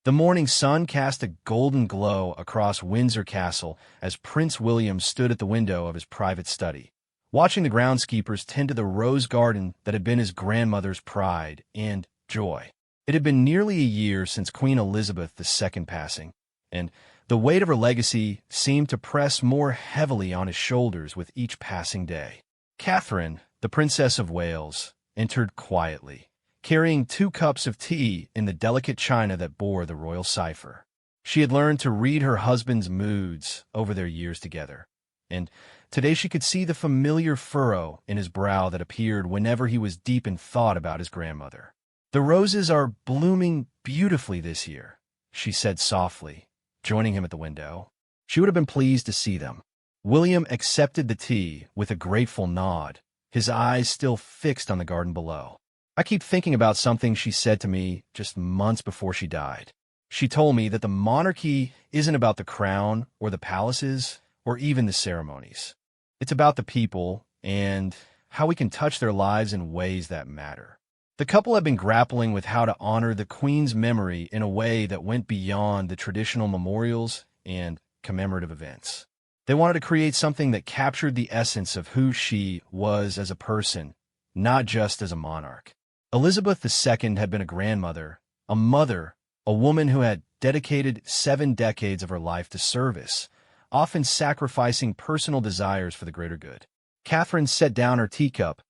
The morning sun cast a golden glow across Windsor Castle as Prince William stood at the window of his private study, watching the groundskeepers tend to the rose garden that had been his grandmother's pride and joy. It had been nearly a year since Queen Elizabeth II passing, and the weight of her legacy seemed to press more heavily on his shoulders with each passing day. Catherine, the Princess of Wales, entered quietly, carrying 2 cups of tea in the delicate china that bore the royal cipher. She had learned to read her husband's moods over their years together, and today she could see the familiar furrow in his brow that appeared whenever he was deep in thought about his grandmother. "The roses are blooming beautifully this year," she said softly, joining him at the window. She would have been pleased to see them. William accepted the tea with a grateful nod, his eyes still fixed on the garden below. "I keep thinking about something she said to me just months before she died. She told me that the monarchy isn't about the crown or the palaces or even the ceremonies. It's about the people and how we can touch their lives in ways that matter." The couple had been grappling with how to honor the Queen's memory in a way that went beyond the traditional memorials and commemorative events. They wanted to create something that captured the essence of who she was as a person, not just as a monarch. Elizabeth II had been a grandmother, a mother, a woman who had dedicated 7 decades of her life to service, often sacrificing personal desires for the greater good. Catherine set down her teacup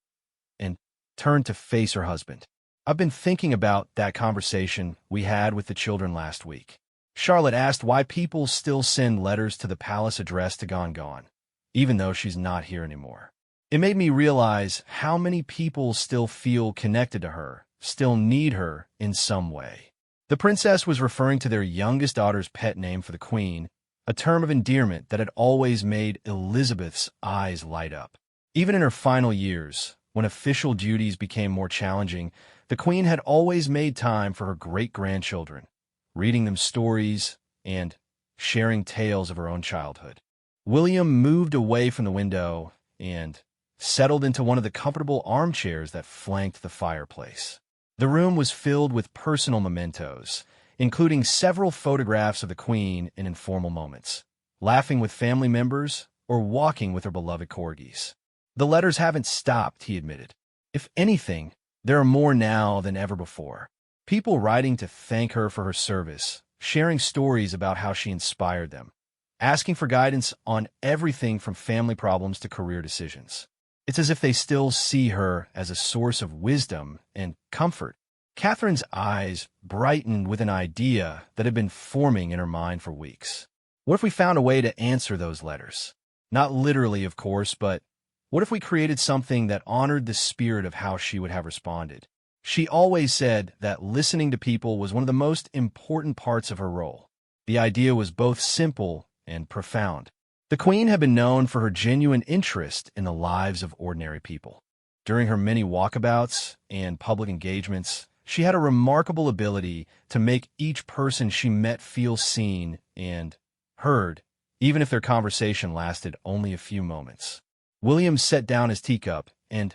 and turned to face her husband. "I've been thinking about that conversation we had with the children last week." Charlotte asked why people still send letters to the palace addressed to Gone, even though she's not here anymore. It made me realize how many people still feel connected to her, still need her in some way. The princess was referring to their youngest daughter's pet name for the Queen, a term of endearment that had always made Elizabeth's eyes light up. Even in her final years, when official duties became more challenging, the Queen had always made time for her great-grandchildren, reading them stories and sharing tales of her own childhood. William moved away from the window and settled into one of the comfortable armchairs that flanked the fireplace. The room was filled with personal mementos, including several photographs of the Queen in informal moments, laughing with family members or walking with her beloved corgis. "The letters haven't stopped," he admitted. "If anything, there are more now than ever before. People writing to thank her for her service, sharing stories about how she inspired them, asking for guidance on everything from family problems to career decisions. It's as if they still see her as a source of wisdom and comfort." Catherine's eyes brightened with an idea that had been forming in her mind for weeks. What if we found a way to answer those letters? Not literally, of course, but what if we created something that honored the spirit of how she would have responded? She always said that listening to people was one of the most important parts of her role. The idea was both simple and profound. The Queen had been known for her genuine interest in the lives of ordinary people. During her many walkabouts and public engagements, she had a remarkable ability to make each person she met feel seen and heard, even if their conversation lasted only a few moments. William set down his teacup and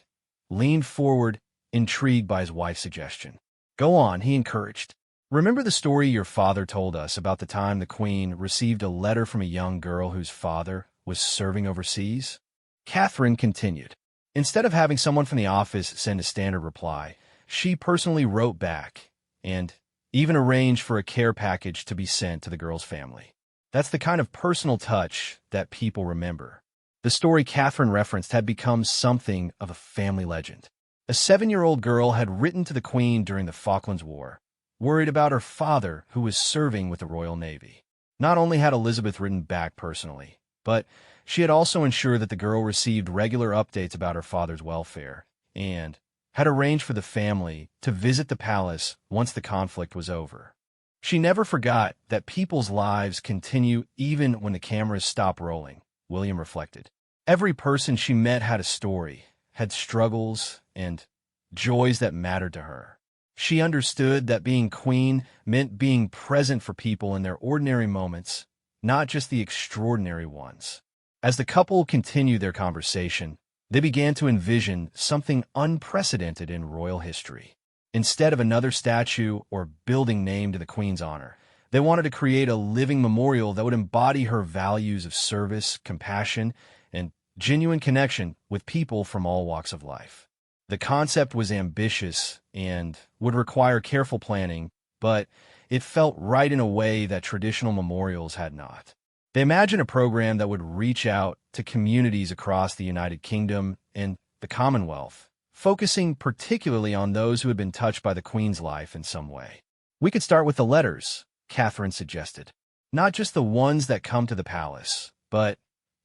leaned forward, intrigued by his wife's suggestion. "Go on," he encouraged. "Remember the story your father told us about the time the Queen received a letter from a young girl whose father was serving overseas?" Catherine continued. Instead of having someone from the office send a standard reply, she personally wrote back and even arranged for a care package to be sent to the girl's family. That's the kind of personal touch that people remember. The story Catherine referenced had become something of a family legend. A 7-year-old girl had written to the Queen during the Falklands War, worried about her father who was serving with the Royal Navy. Not only had Elizabeth written back personally, but she had also ensured that the girl received regular updates about her father's welfare and had arranged for the family to visit the palace once the conflict was over. She never forgot that people's lives continue even when the cameras stop rolling, William reflected. Every person she met had a story, had struggles and joys that mattered to her. She understood that being queen meant being present for people in their ordinary moments, not just the extraordinary ones. As the couple continued their conversation, they began to envision something unprecedented in royal history. Instead of another statue or building named in the Queen's honor, They wanted to create a living memorial that would embody her values of service, compassion, and genuine connection with people from all walks of life. The concept was ambitious and would require careful planning, but it felt right in a way that traditional memorials had not. They imagined a program that would reach out to communities across the United Kingdom and the Commonwealth, focusing particularly on those who had been touched by the Queen's life in some way. "We could start with the letters," Catherine suggested. "Not just the ones that come to the palace, but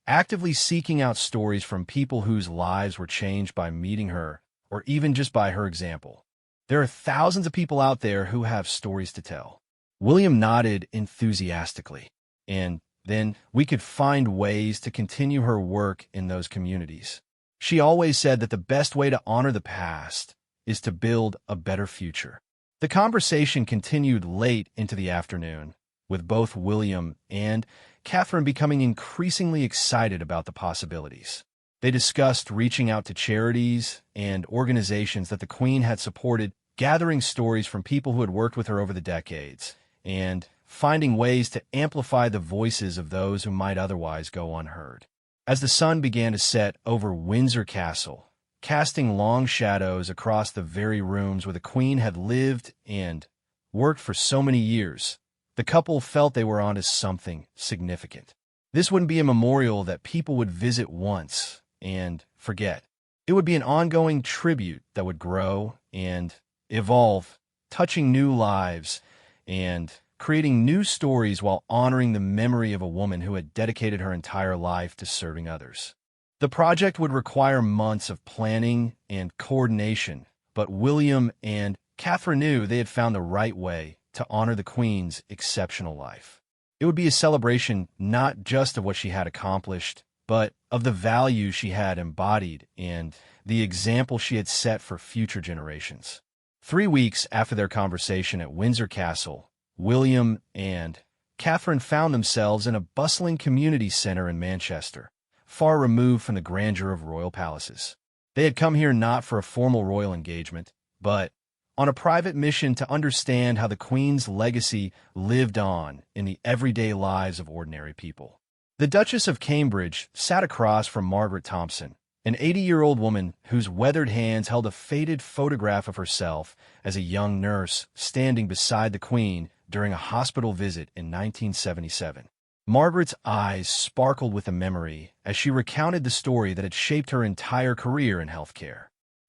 actively seeking out stories from people whose lives were changed by meeting her, or even just by her example. There are thousands of people out there who have stories to tell." William nodded enthusiastically. "And then we could find ways to continue her work in those communities. She always said that the best way to honor the past is to build a better future." The conversation continued late into the afternoon, with both William and Catherine becoming increasingly excited about the possibilities. They discussed reaching out to charities and organizations that the Queen had supported, gathering stories from people who had worked with her over the decades, and finding ways to amplify the voices of those who might otherwise go unheard. As the sun began to set over Windsor Castle, casting long shadows across the very rooms where the Queen had lived and worked for so many years, the couple felt they were onto something significant. This wouldn't be a memorial that people would visit once and forget. It would be an ongoing tribute that would grow and evolve, touching new lives and creating new stories while honoring the memory of a woman who had dedicated her entire life to serving others. The project would require months of planning and coordination, but William and Catherine knew they had found the right way to honor the Queen's exceptional life. It would be a celebration not just of what she had accomplished, but of the values she had embodied and the example she had set for future generations. 3 weeks after their conversation at Windsor Castle, William and Catherine found themselves in a bustling community center in Manchester, far removed from the grandeur of royal palaces. They had come here not for a formal royal engagement, but on a private mission to understand how the Queen's legacy lived on in the everyday lives of ordinary people. The Duchess of Cambridge sat across from Margaret Thompson, an 80-year-old woman whose weathered hands held a faded photograph of herself as a young nurse standing beside the Queen during a hospital visit in 1977. Margaret's eyes sparkled with a memory as she recounted the story that had shaped her entire career in healthcare.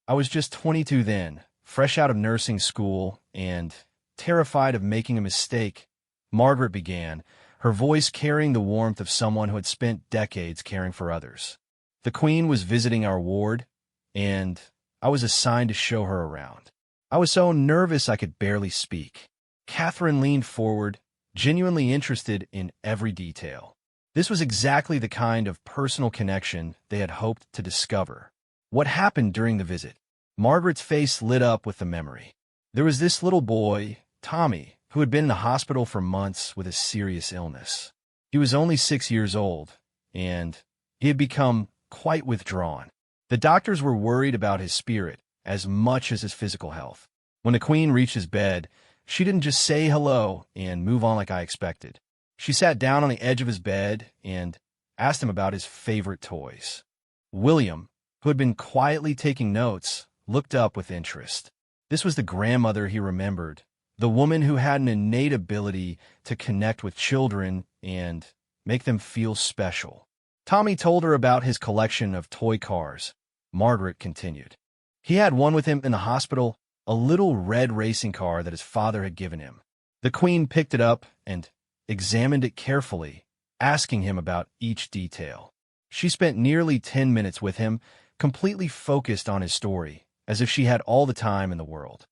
"I was just 22 then, fresh out of nursing school and terrified of making a mistake," Margaret began, her voice carrying the warmth of someone who had spent decades caring for others. "The Queen was visiting our ward, and I was assigned to show her around. I was so nervous I could barely speak." Catherine leaned forward, genuinely interested in every detail. This was exactly the kind of personal connection they had hoped to discover. "What happened during the visit?" Margaret's face lit up with the memory. "There was this little boy, Tommy, who had been in the hospital for months with a serious illness. He was only 6 years old, and he had become quite withdrawn. The doctors were worried about his spirit as much as his physical health. When the Queen reached his bed, she didn't just say hello and move on like I expected. She sat down on the edge of his bed and asked him about his favorite toys." William, who had been quietly taking notes, looked up with interest. This was the grandmother he remembered, the woman who had an innate ability to connect with children and make them feel special. "Tommy told her about his collection of toy cars," Margaret continued. "He had one with him in the hospital, a little red racing car that his father had given him. The Queen picked it up and examined it carefully, asking him about each detail. She spent nearly 10 minutes with him, completely focused on his story, as if she had all the time in the world."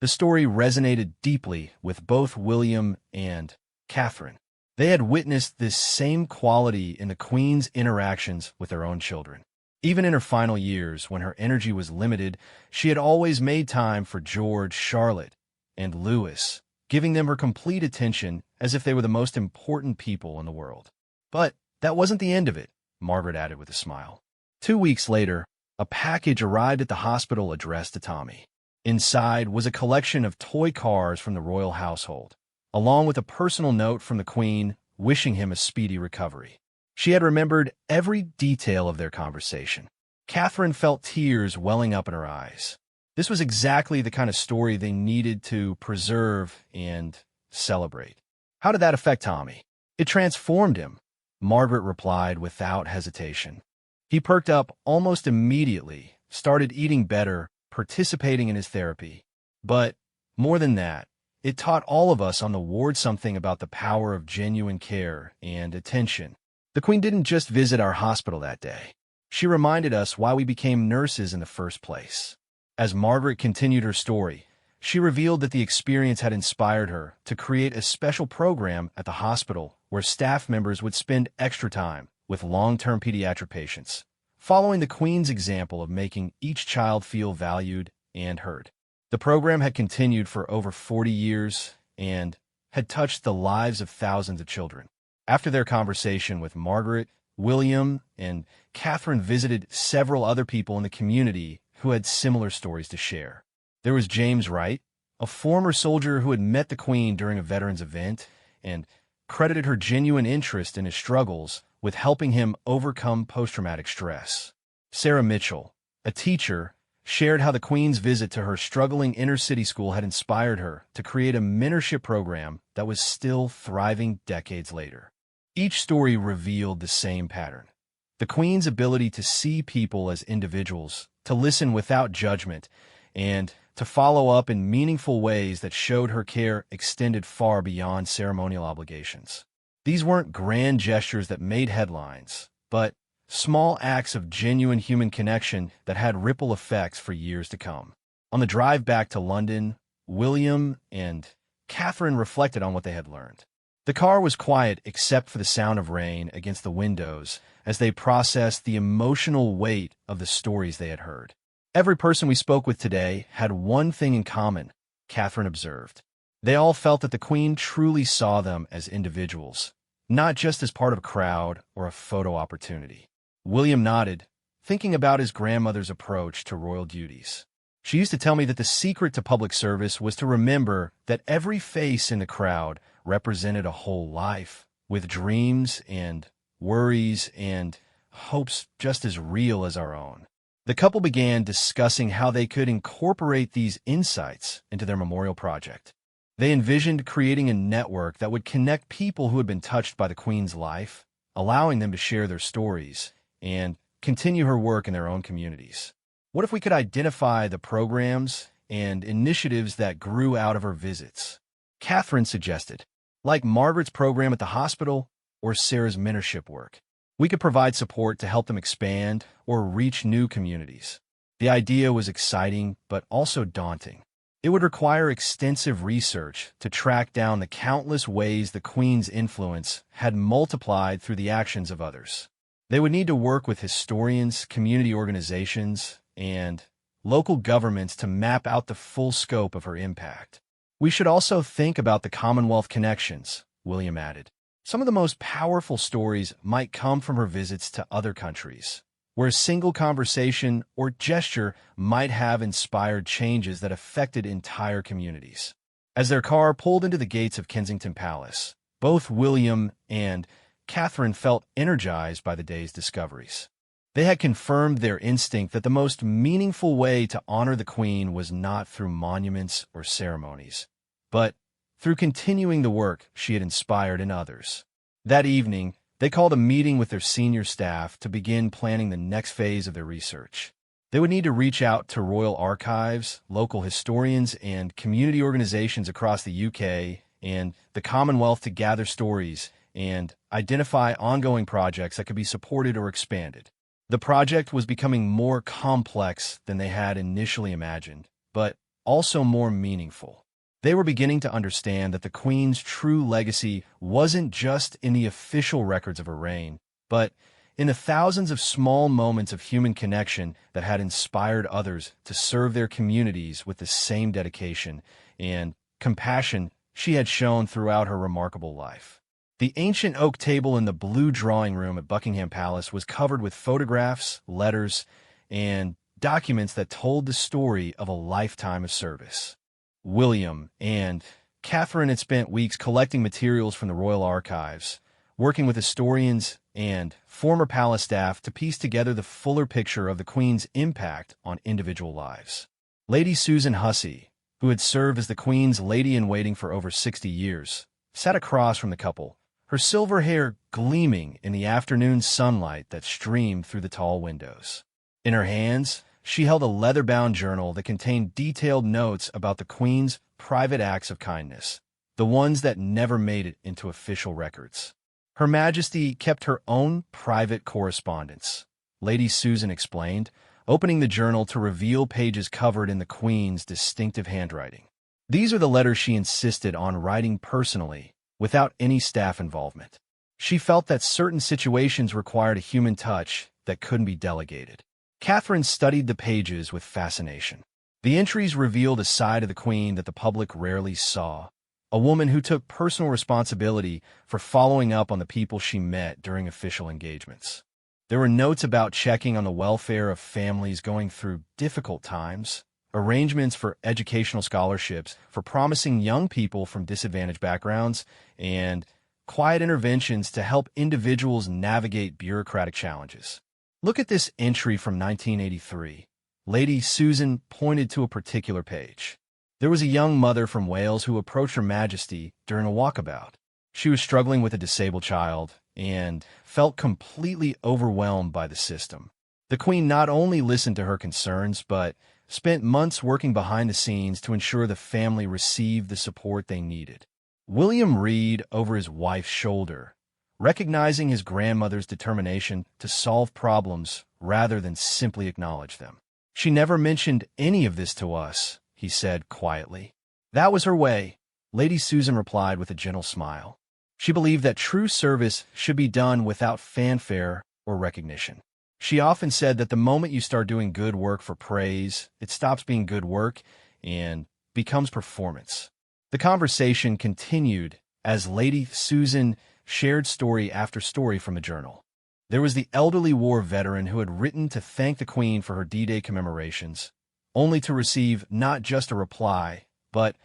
The story resonated deeply with both William and Catherine. They had witnessed this same quality in the Queen's interactions with her own children. Even in her final years, when her energy was limited, she had always made time for George, Charlotte, and Louis, giving them her complete attention as if they were the most important people in the world. "But that wasn't the end of it," Margaret added with a smile. 2 weeks later, a package arrived at the hospital addressed to Tommy. Inside was a collection of toy cars from the royal household. along with a personal note from the Queen wishing him a speedy recovery. She had remembered every detail of their conversation. Catherine felt tears welling up in her eyes. This was exactly the kind of story they needed to preserve and celebrate. How did that affect Tommy? It transformed him, Margaret replied without hesitation. He perked up almost immediately, started eating better, participating in his therapy. But more than that, it taught all of us on the ward something about the power of genuine care and attention. The Queen didn't just visit our hospital that day. She reminded us why we became nurses in the first place. As Margaret continued her story, she revealed that the experience had inspired her to create a special program at the hospital where staff members would spend extra time with long-term pediatric patients, following the Queen's example of making each child feel valued and heard. The program had continued for over 40 years and had touched the lives of thousands of children. After their conversation with Margaret, William and Catherine visited several other people in the community who had similar stories to share. There was James Wright, a former soldier who had met the Queen during a veterans event and credited her genuine interest in his struggles with helping him overcome post-traumatic stress. Sarah Mitchell, a teacher, shared how the Queen's visit to her struggling inner-city school had inspired her to create a mentorship program that was still thriving decades later. Each story revealed the same pattern: the Queen's ability to see people as individuals, to listen without judgment, and to follow up in meaningful ways that showed her care extended far beyond ceremonial obligations. These weren't grand gestures that made headlines, but small acts of genuine human connection that had ripple effects for years to come. On the drive back to London, William and Catherine reflected on what they had learned. The car was quiet except for the sound of rain against the windows as they processed the emotional weight of the stories they had heard. Every person we spoke with today had one thing in common, Catherine observed. They all felt that the Queen truly saw them as individuals, not just as part of a crowd or a photo opportunity. William nodded, thinking about his grandmother's approach to royal duties. She used to tell me that the secret to public service was to remember that every face in the crowd represented a whole life, with dreams and worries and hopes just as real as our own. The couple began discussing how they could incorporate these insights into their memorial project. They envisioned creating a network that would connect people who had been touched by the Queen's life, allowing them to share their stories and continue her work in their own communities. What if we could identify the programs and initiatives that grew out of her visits? Catherine suggested, like Margaret's program at the hospital or Sarah's mentorship work. We could provide support to help them expand or reach new communities. The idea was exciting, but also daunting. It would require extensive research to track down the countless ways the Queen's influence had multiplied through the actions of others. They would need to work with historians, community organizations, and local governments to map out the full scope of her impact. We should also think about the Commonwealth connections, William added. Some of the most powerful stories might come from her visits to other countries, where a single conversation or gesture might have inspired changes that affected entire communities. As their car pulled into the gates of Kensington Palace, both William and Catherine felt energized by the day's discoveries. They had confirmed their instinct that the most meaningful way to honor the Queen was not through monuments or ceremonies, but through continuing the work she had inspired in others. That evening, they called a meeting with their senior staff to begin planning the next phase of their research. They would need to reach out to royal archives, local historians, and community organizations across the UK and the Commonwealth to gather stories and identify ongoing projects that could be supported or expanded. The project was becoming more complex than they had initially imagined, but also more meaningful. They were beginning to understand that the Queen's true legacy wasn't just in the official records of her reign, but in the thousands of small moments of human connection that had inspired others to serve their communities with the same dedication and compassion she had shown throughout her remarkable life. The ancient oak table in the blue drawing room at Buckingham Palace was covered with photographs, letters, and documents that told the story of a lifetime of service. William and Catherine had spent weeks collecting materials from the royal archives, working with historians and former palace staff to piece together the fuller picture of the Queen's impact on individual lives. Lady Susan Hussey, who had served as the Queen's lady-in-waiting for over 60 years, sat across from the couple, her silver hair gleaming in the afternoon sunlight that streamed through the tall windows. In her hands, she held a leather-bound journal that contained detailed notes about the Queen's private acts of kindness, the ones that never made it into official records. Her Majesty kept her own private correspondence, Lady Susan explained, opening the journal to reveal pages covered in the Queen's distinctive handwriting. These are the letters she insisted on writing personally, without any staff involvement. She felt that certain situations required a human touch that couldn't be delegated. Catherine studied the pages with fascination. The entries revealed a side of the Queen that the public rarely saw, a woman who took personal responsibility for following up on the people she met during official engagements. There were notes about checking on the welfare of families going through difficult times, arrangements for educational scholarships for promising young people from disadvantaged backgrounds, and quiet interventions to help individuals navigate bureaucratic challenges. Look at this entry from 1983. Lady Susan pointed to a particular page. There was a young mother from Wales who approached Her Majesty during a walkabout. She was struggling with a disabled child and felt completely overwhelmed by the system. The Queen not only listened to her concerns, but spent months working behind the scenes to ensure the family received the support they needed. William read over his wife's shoulder, recognizing his grandmother's determination to solve problems rather than simply acknowledge them. "She never mentioned any of this to us," he said quietly. "That was her way," Lady Susan replied with a gentle smile. She believed that true service should be done without fanfare or recognition. She often said that the moment you start doing good work for praise, it stops being good work and becomes performance. The conversation continued as Lady Susan shared story after story from the journal. There was the elderly war veteran who had written to thank the Queen for her D-Day commemorations, only to receive not just a reply, but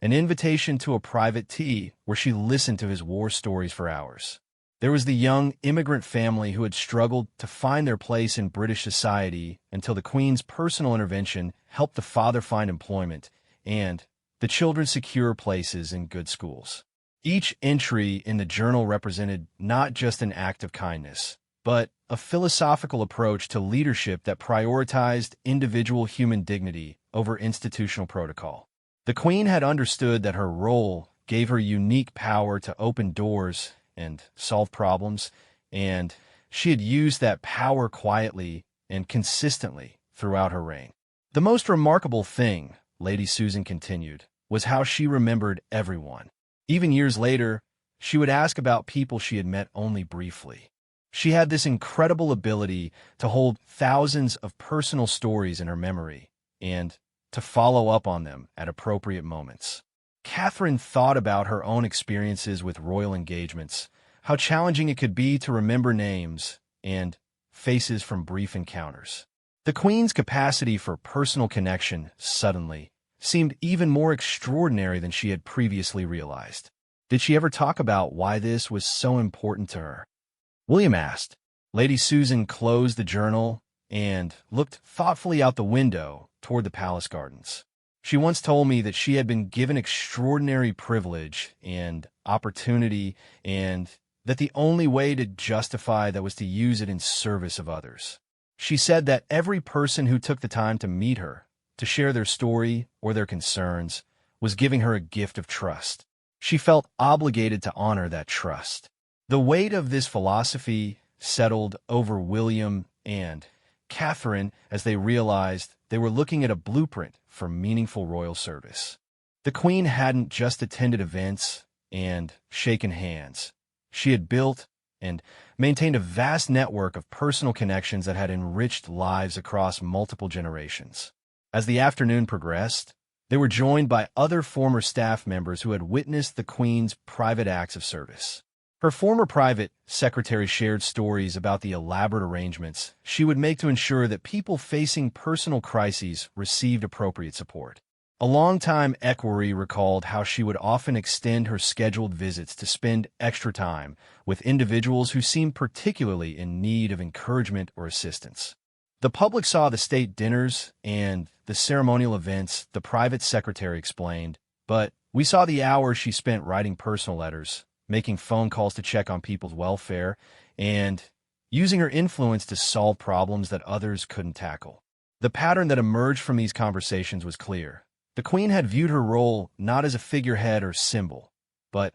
an invitation to a private tea where she listened to his war stories for hours. There was the young immigrant family who had struggled to find their place in British society until the Queen's personal intervention helped the father find employment and the children secure places in good schools. Each entry in the journal represented not just an act of kindness, but a philosophical approach to leadership that prioritized individual human dignity over institutional protocol. The Queen had understood that her role gave her unique power to open doors and solve problems, and she had used that power quietly and consistently throughout her reign. The most remarkable thing, Lady Susan continued, was how she remembered everyone. Even years later, she would ask about people she had met only briefly. She had this incredible ability to hold thousands of personal stories in her memory and to follow up on them at appropriate moments. Catherine thought about her own experiences with royal engagements, how challenging it could be to remember names and faces from brief encounters. The Queen's capacity for personal connection suddenly seemed even more extraordinary than she had previously realized. Did she ever talk about why this was so important to her? William asked. Lady Susan closed the journal and looked thoughtfully out the window toward the palace gardens. She once told me that she had been given extraordinary privilege and opportunity, and that the only way to justify that was to use it in service of others. She said that every person who took the time to meet her, to share their story or their concerns, was giving her a gift of trust. She felt obligated to honor that trust. The weight of this philosophy settled over William and Catherine as they realized they were looking at a blueprint for meaningful royal service. The Queen hadn't just attended events and shaken hands. She had built and maintained a vast network of personal connections that had enriched lives across multiple generations. As the afternoon progressed, they were joined by other former staff members who had witnessed the Queen's private acts of service. Her former private secretary shared stories about the elaborate arrangements she would make to ensure that people facing personal crises received appropriate support. A longtime equerry recalled how she would often extend her scheduled visits to spend extra time with individuals who seemed particularly in need of encouragement or assistance. The public saw the state dinners and the ceremonial events, the private secretary explained, but we saw the hours she spent writing personal letters, making phone calls to check on people's welfare, and using her influence to solve problems that others couldn't tackle. The pattern that emerged from these conversations was clear. The Queen had viewed her role not as a figurehead or symbol, but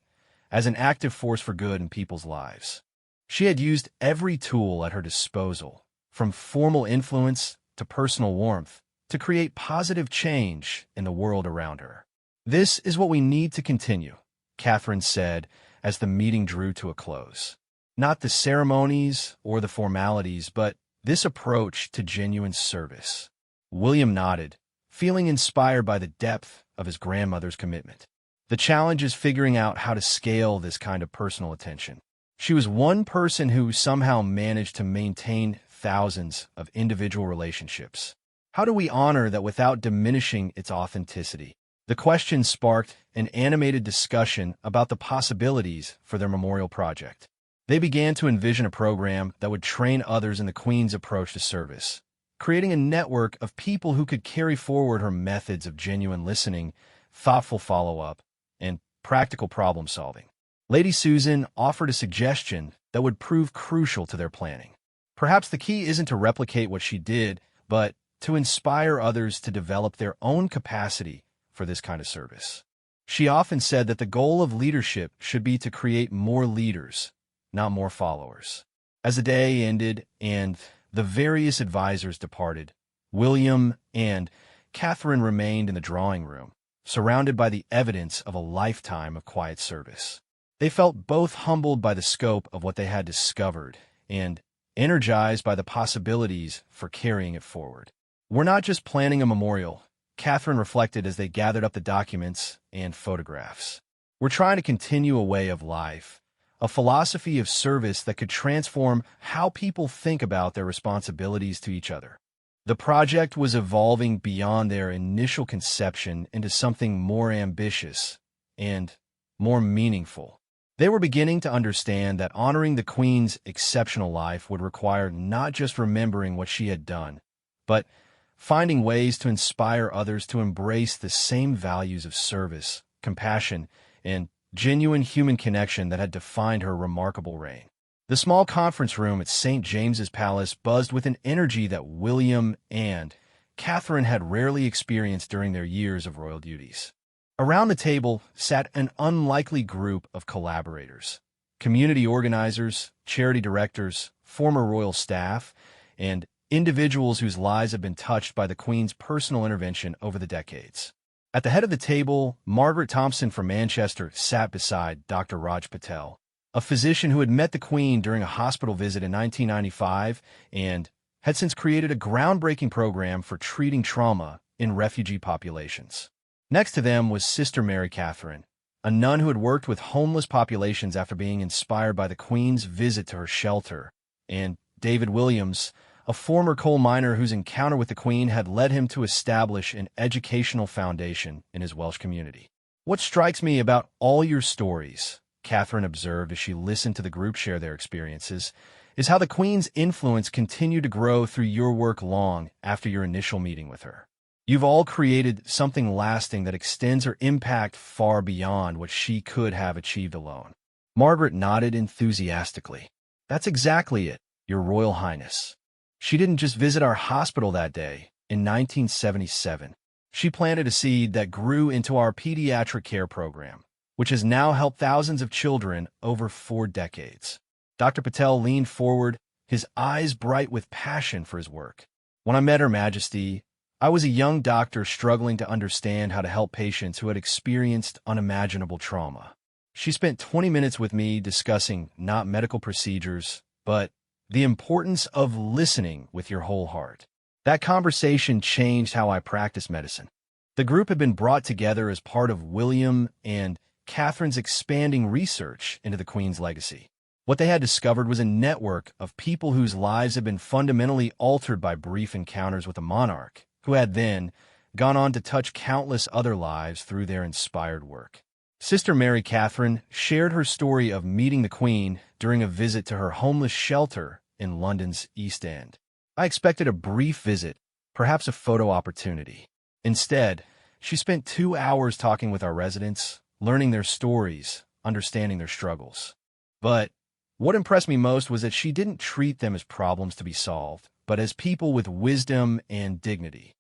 as an active force for good in people's lives. She had used every tool at her disposal, from formal influence to personal warmth, to create positive change in the world around her. "This is what we need to continue," Catherine said as the meeting drew to a close. "Not the ceremonies or the formalities, but this approach to genuine service." William nodded, feeling inspired by the depth of his grandmother's commitment. The challenge is figuring out how to scale this kind of personal attention. She was one person who somehow managed to maintain thousands of individual relationships. How do we honor that without diminishing its authenticity? The question sparked an animated discussion about the possibilities for their memorial project. They began to envision a program that would train others in the Queen's approach to service, creating a network of people who could carry forward her methods of genuine listening, thoughtful follow-up, and practical problem-solving. Lady Susan offered a suggestion that would prove crucial to their planning. Perhaps the key isn't to replicate what she did, but to inspire others to develop their own capacity for this kind of service. She often said that the goal of leadership should be to create more leaders, not more followers. As the day ended and the various advisors departed, William and Catherine remained in the drawing room, surrounded by the evidence of a lifetime of quiet service. They felt both humbled by the scope of what they had discovered and energized by the possibilities for carrying it forward. "We're not just planning a memorial," Catherine reflected as they gathered up the documents and photographs. "We're trying to continue a way of life, a philosophy of service that could transform how people think about their responsibilities to each other." The project was evolving beyond their initial conception into something more ambitious and more meaningful. They were beginning to understand that honoring the Queen's exceptional life would require not just remembering what she had done, but finding ways to inspire others to embrace the same values of service, compassion, and genuine human connection that had defined her remarkable reign. The small conference room at St. James's Palace buzzed with an energy that William and Catherine had rarely experienced during their years of royal duties. Around the table sat an unlikely group of collaborators, community organizers, charity directors, former royal staff, and individuals whose lives have been touched by the Queen's personal intervention over the decades. At the head of the table, Margaret Thompson from Manchester sat beside Dr. Raj Patel, a physician who had met the Queen during a hospital visit in 1995 and had since created a groundbreaking program for treating trauma in refugee populations. Next to them was Sister Mary Catherine, a nun who had worked with homeless populations after being inspired by the Queen's visit to her shelter, and David Williams, a former coal miner whose encounter with the Queen had led him to establish an educational foundation in his Welsh community. "What strikes me about all your stories," Catherine observed as she listened to the group share their experiences, "is how the Queen's influence continued to grow through your work long after your initial meeting with her. You've all created something lasting that extends her impact far beyond what she could have achieved alone." Margaret nodded enthusiastically. "That's exactly it, Your Royal Highness. She didn't just visit our hospital that day in 1977. She planted a seed that grew into our pediatric care program, which has now helped thousands of children over 4 decades." Dr. Patel leaned forward, his eyes bright with passion for his work. "When I met Her Majesty, I was a young doctor struggling to understand how to help patients who had experienced unimaginable trauma. She spent 20 minutes with me discussing not medical procedures, but the importance of listening with your whole heart. That conversation changed how I practice medicine." The group had been brought together as part of William and Catherine's expanding research into the Queen's legacy. What they had discovered was a network of people whose lives had been fundamentally altered by brief encounters with a monarch, who had then gone on to touch countless other lives through their inspired work. Sister Mary Catherine shared her story of meeting the Queen during a visit to her homeless shelter in London's East End. I expected a brief visit, perhaps a photo opportunity. Instead, she spent 2 hours talking with our residents, learning their stories, understanding their struggles. But what impressed me most was that she didn't treat them as problems to be solved, but as people with wisdom and dignity.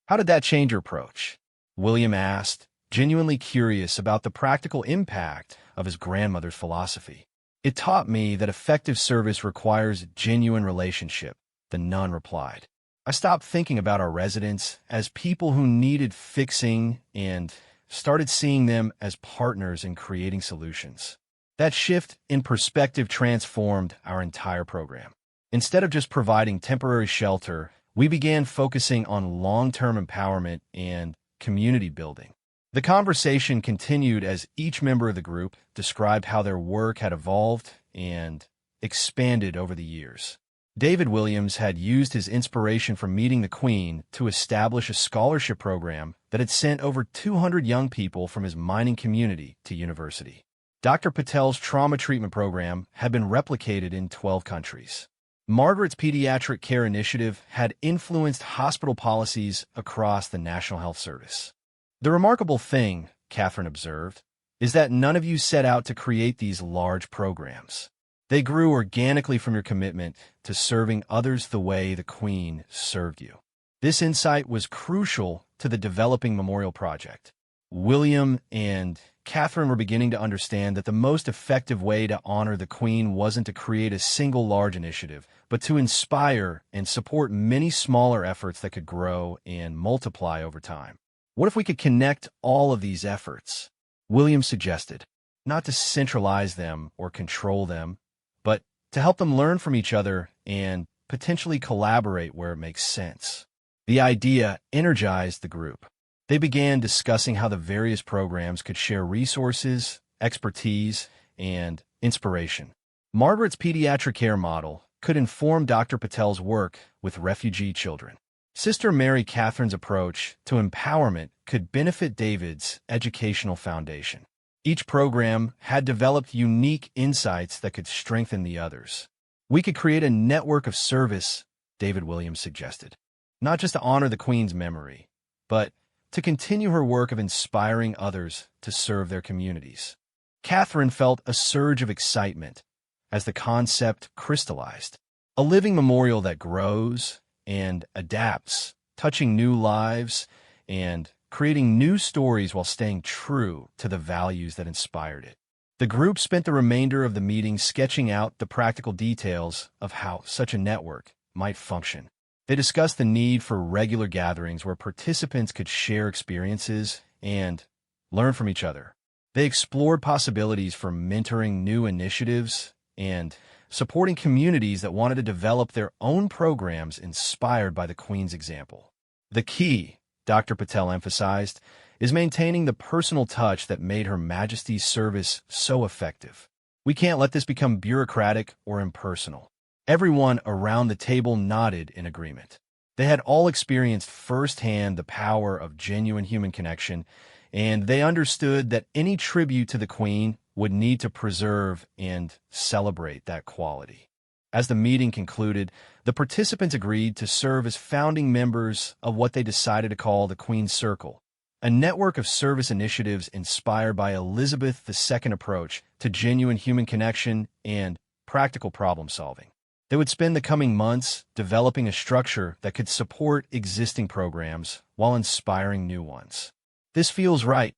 How did that change your approach? William asked, genuinely curious about the practical impact of his grandmother's philosophy. It taught me that effective service requires genuine relationship, the nun replied. I stopped thinking about our residents as people who needed fixing and started seeing them as partners in creating solutions. That shift in perspective transformed our entire program. Instead of just providing temporary shelter, we began focusing on long-term empowerment and community building. The conversation continued as each member of the group described how their work had evolved and expanded over the years. David Williams had used his inspiration from meeting the Queen to establish a scholarship program that had sent over 200 young people from his mining community to university. Dr. Patel's trauma treatment program had been replicated in 12 countries. Margaret's pediatric care initiative had influenced hospital policies across the National Health Service. The remarkable thing, Catherine observed, is that none of you set out to create these large programs. They grew organically from your commitment to serving others the way the Queen served you. This insight was crucial to the developing memorial project. William and Catherine were beginning to understand that the most effective way to honor the Queen wasn't to create a single large initiative, but to inspire and support many smaller efforts that could grow and multiply over time. What if we could connect all of these efforts? William suggested, not to centralize them or control them, but to help them learn from each other and potentially collaborate where it makes sense. The idea energized the group. They began discussing how the various programs could share resources, expertise, and inspiration. Margaret's pediatric care model could inform Dr. Patel's work with refugee children. Sister Mary Catherine's approach to empowerment could benefit David's educational foundation. Each program had developed unique insights that could strengthen the others. We could create a network of service, David Williams suggested, not just to honor the Queen's memory, but to continue her work of inspiring others to serve their communities. Catherine felt a surge of excitement as the concept crystallized, a living memorial that grows and adapts, touching new lives and creating new stories while staying true to the values that inspired it. The group spent the remainder of the meeting sketching out the practical details of how such a network might function. They discussed the need for regular gatherings where participants could share experiences and learn from each other. They explored possibilities for mentoring new initiatives and supporting communities that wanted to develop their own programs inspired by the Queen's example. The key, Dr. Patel emphasized, is maintaining the personal touch that made Her Majesty's service so effective. We can't let this become bureaucratic or impersonal. Everyone around the table nodded in agreement. They had all experienced firsthand the power of genuine human connection, and they understood that any tribute to the Queen would need to preserve and celebrate that quality. As the meeting concluded, the participants agreed to serve as founding members of what they decided to call the Queen's Circle, a network of service initiatives inspired by Elizabeth II's approach to genuine human connection and practical problem-solving. They would spend the coming months developing a structure that could support existing programs while inspiring new ones. "This feels right,"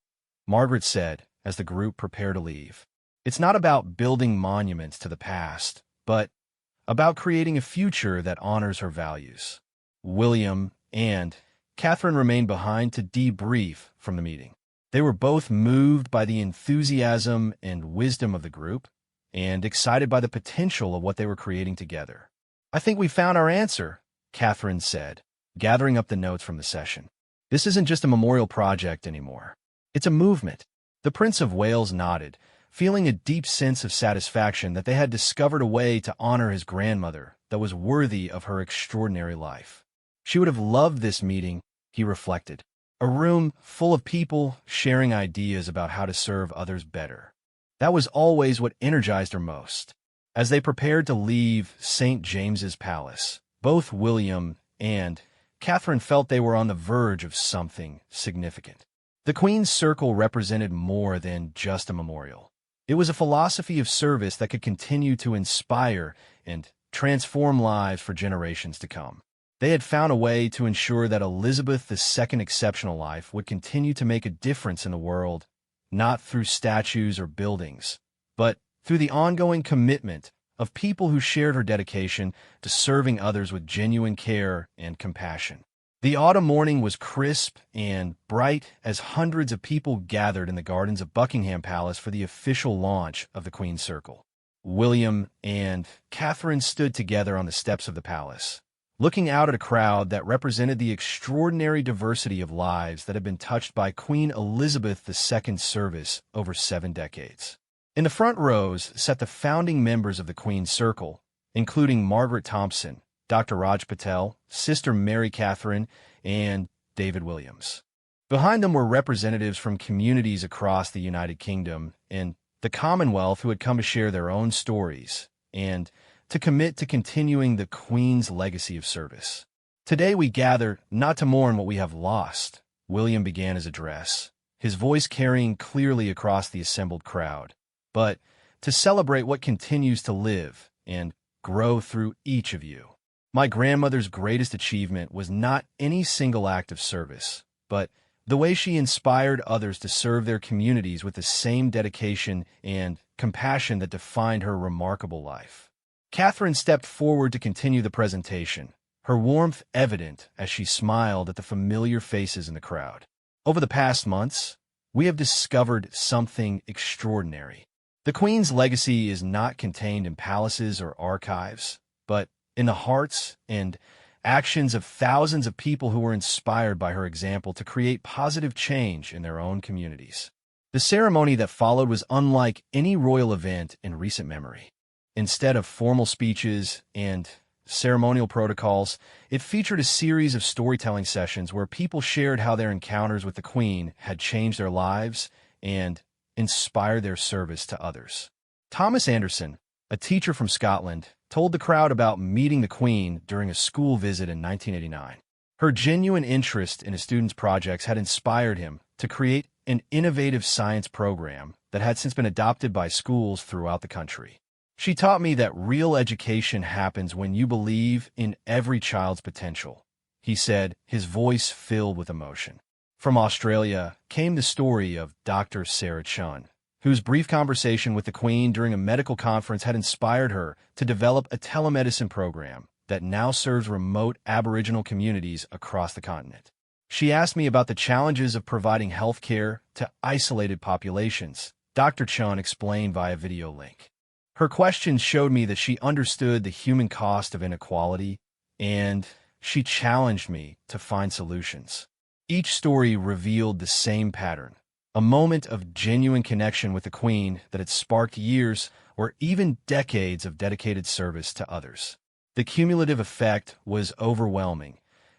Margaret said as the group prepared to leave. "It's not about building monuments to the past, but about creating a future that honors her values." William and Catherine remained behind to debrief from the meeting. They were both moved by the enthusiasm and wisdom of the group and excited by the potential of what they were creating together. "I think we found our answer," Catherine said, gathering up the notes from the session. "This isn't just a memorial project anymore. It's a movement." The Prince of Wales nodded, feeling a deep sense of satisfaction that they had discovered a way to honor his grandmother that was worthy of her extraordinary life. She would have loved this meeting, he reflected. a room full of people sharing ideas about how to serve others better. That was always what energized her most. As they prepared to leave St. James's Palace, both William and Catherine felt they were on the verge of something significant. The Queen's Circle represented more than just a memorial. It was a philosophy of service that could continue to inspire and transform lives for generations to come. They had found a way to ensure that Elizabeth II's exceptional life would continue to make a difference in the world, not through statues or buildings, but through the ongoing commitment of people who shared her dedication to serving others with genuine care and compassion. The autumn morning was crisp and bright as hundreds of people gathered in the gardens of Buckingham Palace for the official launch of the Queen's Circle. William and Catherine stood together on the steps of the palace, looking out at a crowd that represented the extraordinary diversity of lives that had been touched by Queen Elizabeth II's service over 7 decades. In the front rows sat the founding members of the Queen's Circle, including Margaret Thompson, Dr. Raj Patel, Sister Mary Catherine, and David Williams. Behind them were representatives from communities across the United Kingdom and the Commonwealth who had come to share their own stories and to commit to continuing the Queen's legacy of service. Today we gather not to mourn what we have lost, William began his address, his voice carrying clearly across the assembled crowd, but to celebrate what continues to live and grow through each of you. My grandmother's greatest achievement was not any single act of service, but the way she inspired others to serve their communities with the same dedication and compassion that defined her remarkable life. Catherine stepped forward to continue the presentation, her warmth evident as she smiled at the familiar faces in the crowd. Over the past months, we have discovered something extraordinary. The Queen's legacy is not contained in palaces or archives, but in the hearts and actions of thousands of people who were inspired by her example to create positive change in their own communities. The ceremony that followed was unlike any royal event in recent memory. Instead of formal speeches and ceremonial protocols, it featured a series of storytelling sessions where people shared how their encounters with the Queen had changed their lives and inspired their service to others. Thomas Anderson, a teacher from Scotland, told the crowd about meeting the Queen during a school visit in 1989. Her genuine interest in a student's projects had inspired him to create an innovative science program that had since been adopted by schools throughout the country. She taught me that real education happens when you believe in every child's potential, he said, his voice filled with emotion. From Australia came the story of Dr. Sarah Chun, whose brief conversation with the Queen during a medical conference had inspired her to develop a telemedicine program that now serves remote Aboriginal communities across the continent. She asked me about the challenges of providing health care to isolated populations, Dr. Chun explained via video link. Her questions showed me that she understood the human cost of inequality, and she challenged me to find solutions. Each story revealed the same pattern. A moment of genuine connection with the Queen that had sparked years or even decades of dedicated service to others. The cumulative effect was overwhelming,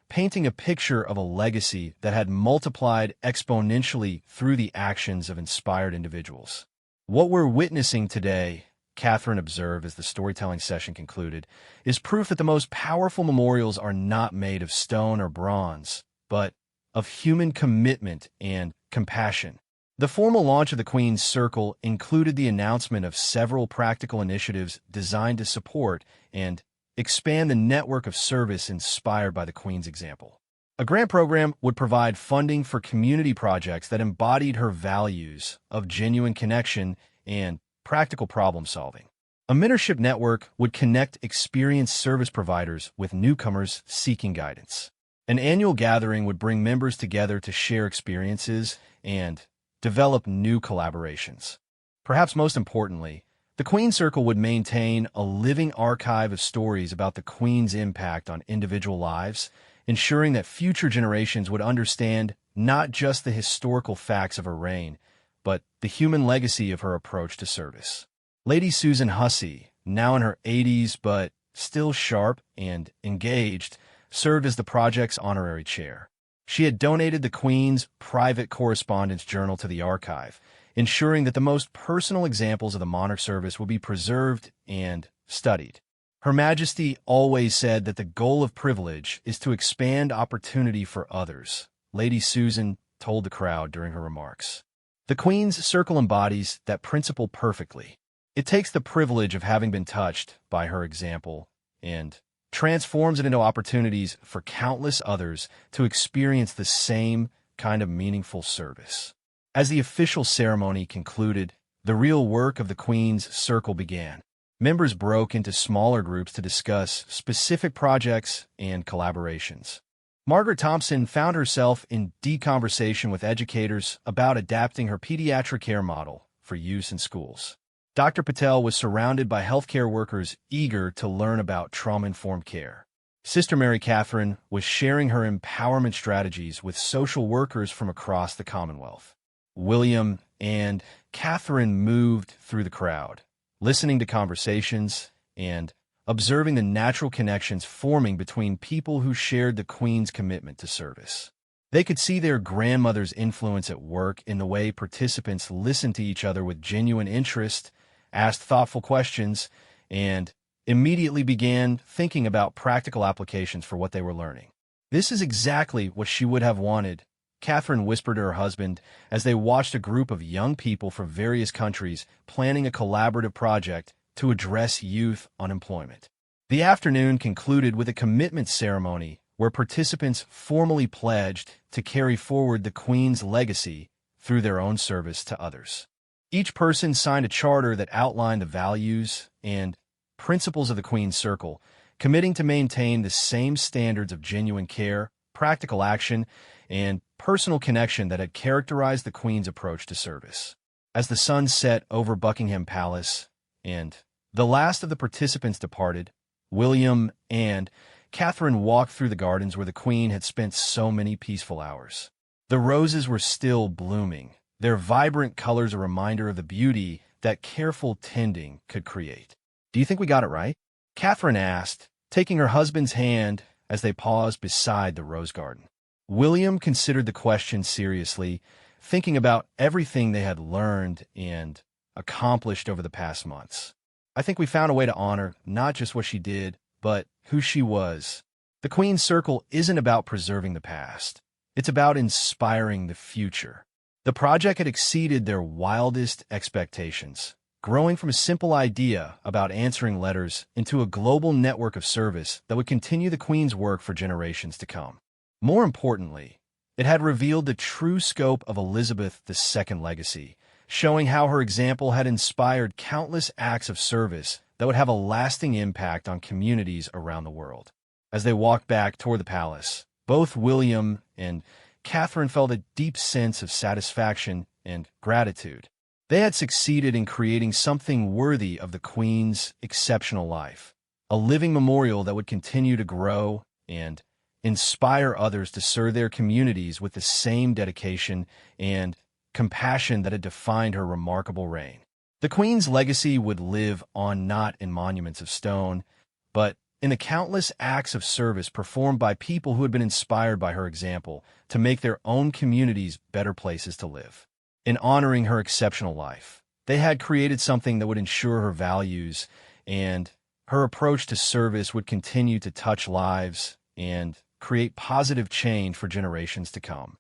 painting a picture of a legacy that had multiplied exponentially through the actions of inspired individuals. What we're witnessing today, Catherine observed as the storytelling session concluded, is proof that the most powerful memorials are not made of stone or bronze, but of human commitment and compassion. The formal launch of the Queen's Circle included the announcement of several practical initiatives designed to support and expand the network of service inspired by the Queen's example. A grant program would provide funding for community projects that embodied her values of genuine connection and practical problem solving. A mentorship network would connect experienced service providers with newcomers seeking guidance. An annual gathering would bring members together to share experiences and develop new collaborations. Perhaps most importantly, the Queen's Circle would maintain a living archive of stories about the Queen's impact on individual lives, ensuring that future generations would understand not just the historical facts of her reign, but the human legacy of her approach to service. Lady Susan Hussey, now in her 80s but still sharp and engaged, served as the project's honorary chair. She had donated the Queen's private correspondence journal to the archive, ensuring that the most personal examples of the monarch service would be preserved and studied. Her Majesty always said that the goal of privilege is to expand opportunity for others, Lady Susan told the crowd during her remarks. The Queen's circle embodies that principle perfectly. It takes the privilege of having been touched by her example and transforms it into opportunities for countless others to experience the same kind of meaningful service. As the official ceremony concluded, the real work of the Queen's Circle began. Members broke into smaller groups to discuss specific projects and collaborations. Margaret Thompson found herself in deep conversation with educators about adapting her pediatric care model for use in schools. Dr. Patel was surrounded by healthcare workers eager to learn about trauma-informed care. Sister Mary Catherine was sharing her empowerment strategies with social workers from across the Commonwealth. William and Catherine moved through the crowd, listening to conversations and observing the natural connections forming between people who shared the Queen's commitment to service. They could see their grandmother's influence at work in the way participants listened to each other with genuine interest, asked thoughtful questions, and immediately began thinking about practical applications for what they were learning. "This is exactly what she would have wanted," Catherine whispered to her husband as they watched a group of young people from various countries planning a collaborative project to address youth unemployment. The afternoon concluded with a commitment ceremony where participants formally pledged to carry forward the Queen's legacy through their own service to others. Each person signed a charter that outlined the values and principles of the Queen's Circle, committing to maintain the same standards of genuine care, practical action, and personal connection that had characterized the Queen's approach to service. As the sun set over Buckingham Palace and the last of the participants departed, William and Catherine walked through the gardens where the Queen had spent so many peaceful hours. The roses were still blooming, their vibrant colors a reminder of the beauty that careful tending could create. "Do you think we got it right?" Catherine asked, taking her husband's hand as they paused beside the rose garden. William considered the question seriously, thinking about everything they had learned and accomplished over the past months. "I think we found a way to honor not just what she did, but who she was. The Queen's Circle isn't about preserving the past. It's about inspiring the future." The project had exceeded their wildest expectations, growing from a simple idea about answering letters into a global network of service that would continue the Queen's work for generations to come. More importantly, it had revealed the true scope of Elizabeth II's legacy, showing how her example had inspired countless acts of service that would have a lasting impact on communities around the world. As they walked back toward the palace, both William and Catherine felt a deep sense of satisfaction and gratitude. They had succeeded in creating something worthy of the Queen's exceptional life, a living memorial that would continue to grow and inspire others to serve their communities with the same dedication and compassion that had defined her remarkable reign. The Queen's legacy would live on not in monuments of stone, but in the countless acts of service performed by people who had been inspired by her example to make their own communities better places to live. In honoring her exceptional life, they had created something that would ensure her values and her approach to service would continue to touch lives and create positive change for generations to come.